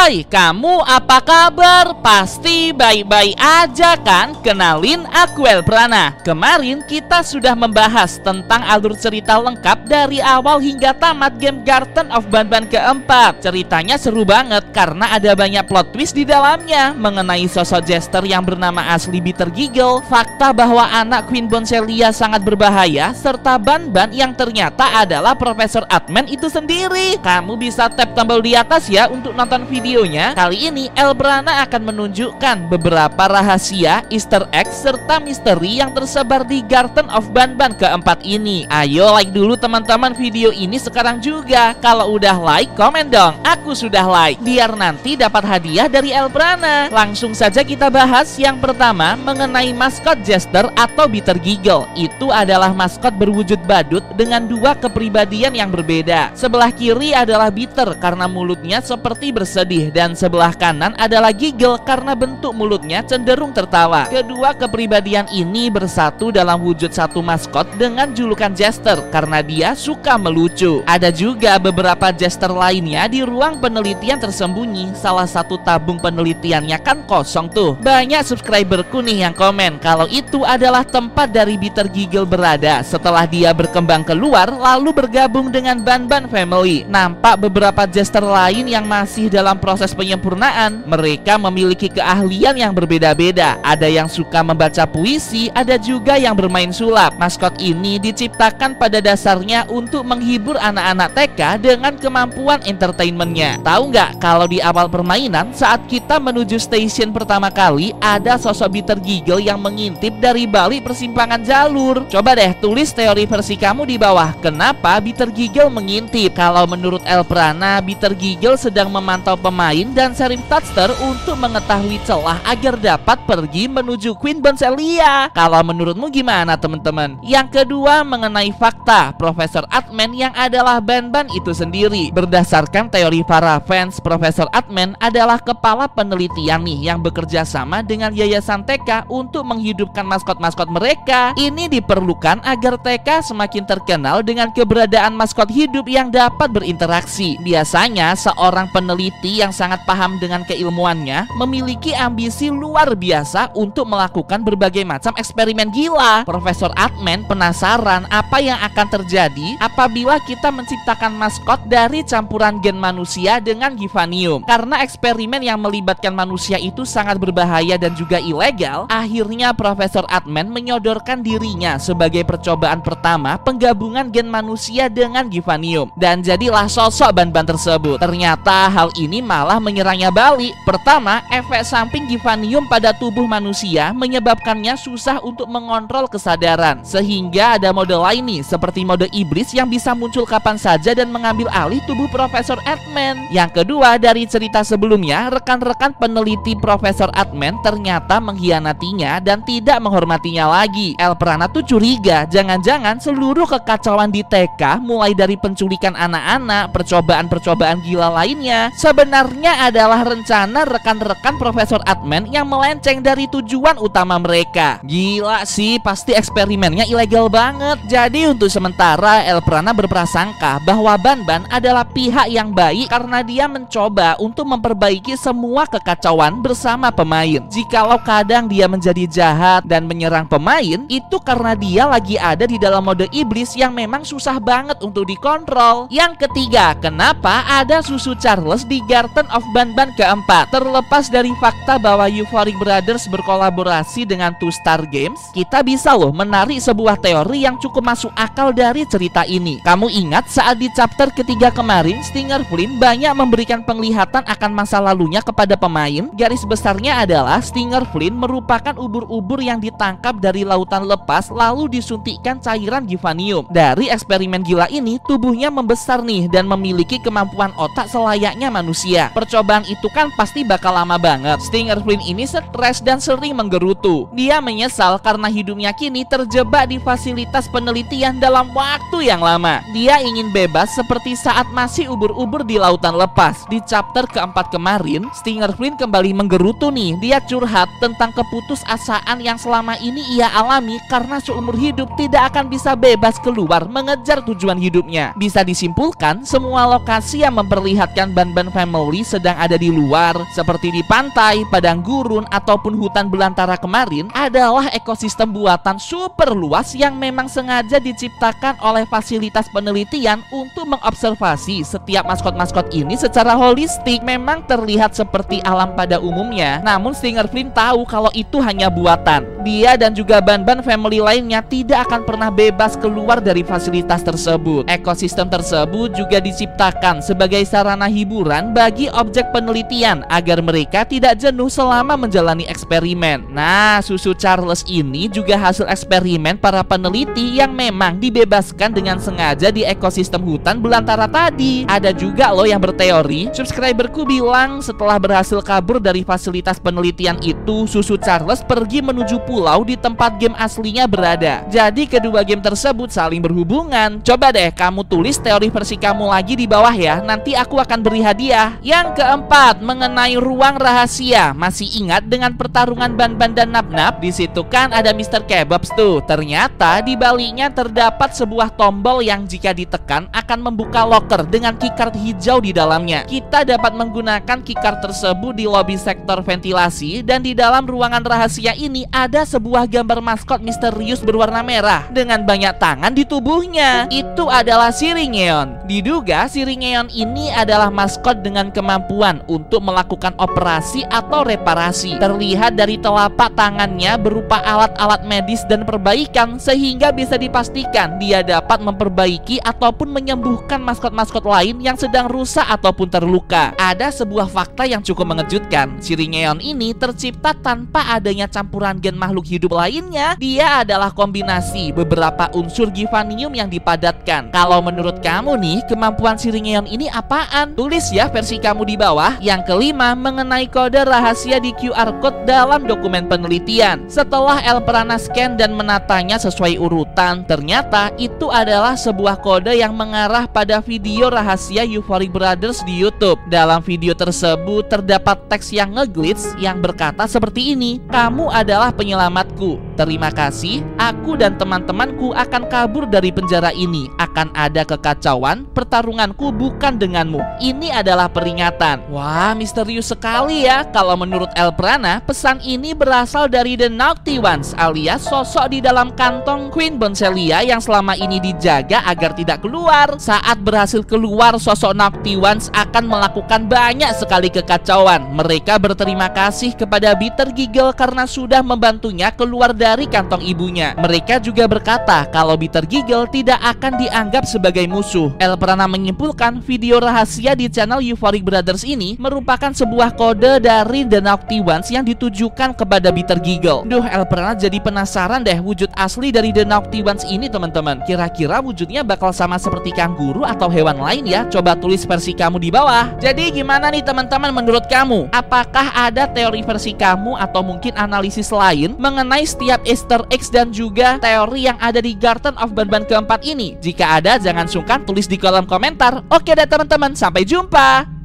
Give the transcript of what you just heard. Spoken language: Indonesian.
Hai, kamu apa kabar? Pasti baik-baik aja kan? Kenalin, aku Elprana. Kemarin kita sudah membahas tentang alur cerita lengkap dari awal hingga tamat game Garten of Banban keempat. Ceritanya seru banget karena ada banyak plot twist di dalamnya mengenai sosok Jester yang bernama asli Bitter Giggle, fakta bahwa anak Queen Boncelia sangat berbahaya, serta Banban yang ternyata adalah Profesor Atman itu sendiri. Kamu bisa tap tombol di atas ya untuk nonton videonya. Kali ini Elprana akan menunjukkan beberapa rahasia, Easter egg, serta misteri yang tersebar di Garten of Banban keempat ini. Ayo like dulu teman-teman video ini sekarang juga. Kalau udah like, komen dong, aku sudah like, biar nanti dapat hadiah dari Elprana. Langsung saja kita bahas. Yang pertama mengenai maskot Jester atau Bitter Giggle. Itu adalah maskot berwujud badut dengan dua kepribadian yang berbeda. Sebelah kiri adalah Bitter karena mulutnya seperti bersedih, dan sebelah kanan adalah Giggle karena bentuk mulutnya cenderung tertawa. Kedua kepribadian ini bersatu dalam wujud satu maskot dengan julukan Jester karena dia suka melucu. Ada juga beberapa Jester lainnya di ruang penelitian tersembunyi. Salah satu tabung penelitiannya kan kosong tuh. Banyak subscriberku nih yang komen kalau itu adalah tempat dari Bitter Giggle berada setelah dia berkembang keluar lalu bergabung dengan Banban Family. Nampak beberapa Jester lain yang masih dalam proses penyempurnaan. Mereka memiliki keahlian yang berbeda-beda. Ada yang suka membaca puisi, ada juga yang bermain sulap. Maskot ini diciptakan pada dasarnya untuk menghibur anak-anak TK dengan kemampuan entertainmentnya. Tahu nggak kalau di awal permainan saat kita menuju stasiun pertama kali ada sosok Bitter Giggle yang mengintip dari balik persimpangan jalur. Coba deh tulis teori versi kamu di bawah. Kenapa Bitter Giggle mengintip? Kalau menurut Elprana, Bitter Giggle sedang memantau pemain dan Sheriff Thatcher untuk mengetahui celah agar dapat pergi menuju Queen Boncelia. Kalau menurutmu gimana teman-teman? Yang kedua mengenai fakta Profesor Atman yang adalah Banban itu sendiri. Berdasarkan teori para fans, Profesor Atman adalah kepala penelitian nih yang bekerja sama dengan Yayasan TK untuk menghidupkan maskot-maskot mereka. Ini diperlukan agar TK semakin terkenal dengan keberadaan maskot hidup yang dapat berinteraksi. Biasanya seorang peneliti yang sangat paham dengan keilmuannya memiliki ambisi luar biasa untuk melakukan berbagai macam eksperimen gila. Profesor Atman penasaran apa yang akan terjadi apabila kita menciptakan maskot dari campuran gen manusia dengan Givanium. Karena eksperimen yang melibatkan manusia itu sangat berbahaya dan juga ilegal, akhirnya Profesor Atman menyodorkan dirinya sebagai percobaan pertama penggabungan gen manusia dengan Givanium. Dan jadilah sosok Banban tersebut. Ternyata hal ini malah menyerangnya balik. Pertama, efek samping Givanium pada tubuh manusia menyebabkannya susah untuk mengontrol kesadaran. Sehingga ada mode lain nih, seperti mode iblis yang bisa muncul kapan saja dan mengambil alih tubuh Profesor Atman. Yang kedua, dari cerita sebelumnya, rekan-rekan peneliti Profesor Atman ternyata mengkhianatinya dan tidak menghormatinya lagi. Elprana tuh curiga, jangan-jangan seluruh kekacauan di TK, mulai dari penculikan anak-anak, percobaan-percobaan gila lainnya, sebenarnya adalah rencana rekan-rekan Profesor Atman yang melenceng dari tujuan utama mereka. Gila sih, pasti eksperimennya ilegal banget. Jadi untuk sementara Elprana berprasangka bahwa Banban adalah pihak yang baik karena dia mencoba untuk memperbaiki semua kekacauan bersama pemain. Jikalau kadang dia menjadi jahat dan menyerang pemain, itu karena dia lagi ada di dalam mode iblis yang memang susah banget untuk dikontrol. Yang ketiga, kenapa ada susu Charles di Garten of Banban keempat? Terlepas dari fakta bahwa Euphoric Brothers berkolaborasi dengan Two Star Games, kita bisa loh menarik sebuah teori yang cukup masuk akal dari cerita ini. Kamu ingat saat di chapter ketiga kemarin, Stinger Flynn banyak memberikan penglihatan akan masa lalunya kepada pemain? Garis besarnya adalah Stinger Flynn merupakan ubur-ubur yang ditangkap dari lautan lepas lalu disuntikkan cairan Givanium. Dari eksperimen gila ini, tubuhnya membesar nih dan memiliki kemampuan otak selayaknya manusia. Percobaan itu kan pasti bakal lama banget. Stinger Flynn ini stres dan sering menggerutu. Dia menyesal karena hidupnya kini terjebak di fasilitas penelitian dalam waktu yang lama. Dia ingin bebas seperti saat masih ubur-ubur di lautan lepas. Di chapter keempat kemarin, Stinger Flynn kembali menggerutu nih. Dia curhat tentang keputusasaan yang selama ini ia alami karena seumur hidup tidak akan bisa bebas keluar mengejar tujuan hidupnya. Bisa disimpulkan, semua lokasi yang memperlihatkan Banban Family berteori sedang ada di luar, seperti di pantai, padang gurun, ataupun hutan belantara kemarin, adalah ekosistem buatan super luas yang memang sengaja diciptakan oleh fasilitas penelitian untuk mengobservasi setiap maskot-maskot ini secara holistik. Memang terlihat seperti alam pada umumnya, namun Stinger Flynn tahu kalau itu hanya buatan. Dia dan juga Ban-Ban family lainnya tidak akan pernah bebas keluar dari fasilitas tersebut. Ekosistem tersebut juga diciptakan sebagai sarana hiburan bagi objek penelitian agar mereka tidak jenuh selama menjalani eksperimen. Nah, susu Charles ini juga hasil eksperimen para peneliti yang memang dibebaskan dengan sengaja di ekosistem hutan belantara tadi. Ada juga loh yang berteori, subscriberku bilang setelah berhasil kabur dari fasilitas penelitian itu, susu Charles pergi menuju pulau di tempat game aslinya berada. Jadi kedua game tersebut saling berhubungan. Coba deh kamu tulis teori versi kamu lagi di bawah ya, nanti aku akan beri hadiah. Yang keempat, mengenai ruang rahasia. Masih ingat dengan pertarungan Ban-Ban dan Nap-Nap? Di situ kan ada Mr. Kebabs tuh. Ternyata di baliknya terdapat sebuah tombol yang jika ditekan akan membuka locker dengan keycard hijau di dalamnya. Kita dapat menggunakan keycard tersebut di lobi sektor ventilasi, dan di dalam ruangan rahasia ini ada sebuah gambar maskot misterius berwarna merah dengan banyak tangan di tubuhnya. Itu adalah Siringeon. Diduga Siringeon ini adalah maskot dengan kemampuan untuk melakukan operasi atau reparasi. Terlihat dari telapak tangannya berupa alat-alat medis dan perbaikan, sehingga bisa dipastikan dia dapat memperbaiki ataupun menyembuhkan maskot-maskot lain yang sedang rusak ataupun terluka. Ada sebuah fakta yang cukup mengejutkan. Siringeon ini tercipta tanpa adanya campuran gen makhluk hidup lainnya. Dia adalah kombinasi beberapa unsur Givanium yang dipadatkan. Kalau menurut kamu nih, kemampuan Siringeon ini apaan? Tulis ya versi kamu di bawah. Yang kelima, mengenai kode rahasia di QR Code dalam dokumen penelitian. Setelah El Prana scan dan menatanya sesuai urutan, ternyata itu adalah sebuah kode yang mengarah pada video rahasia Euphoric Brothers di YouTube. Dalam video tersebut terdapat teks yang ngeglitch yang berkata seperti ini: "Kamu adalah penyelamatku. Terima kasih. Aku dan teman-temanku akan kabur dari penjara ini. Akan ada kekacauan. Pertarunganku bukan denganmu." Ini adalah peringatan. Wah, misterius sekali ya. Kalau menurut El Prana, pesan ini berasal dari The Naughty Ones, alias sosok di dalam kantong Queen Boncelia yang selama ini dijaga agar tidak keluar. Saat berhasil keluar, sosok Naughty Ones akan melakukan banyak sekali kekacauan. Mereka berterima kasih kepada Bitter Giggle karena sudah membantunya keluar dari kantong ibunya. Mereka juga berkata kalau Bitter Giggle tidak akan dianggap sebagai musuh. El Prana menyimpulkan video rahasia di channel Euphoric Brothers ini merupakan sebuah kode dari The Naughty Ones yang ditujukan kepada Bitter Giggle. Duh, El Prana jadi penasaran deh wujud asli dari The Naughty Ones ini, teman-teman. Kira-kira wujudnya bakal sama seperti kanguru atau hewan lain ya? Coba tulis versi kamu di bawah. Jadi gimana nih teman-teman menurut kamu? Apakah ada teori versi kamu atau mungkin analisis lain mengenai setiap Easter eggs dan juga teori yang ada di Garden of Ban-Ban keempat ini? Jika ada, jangan sungkan tulis di kolom komentar. Oke deh teman-teman, sampai jumpa.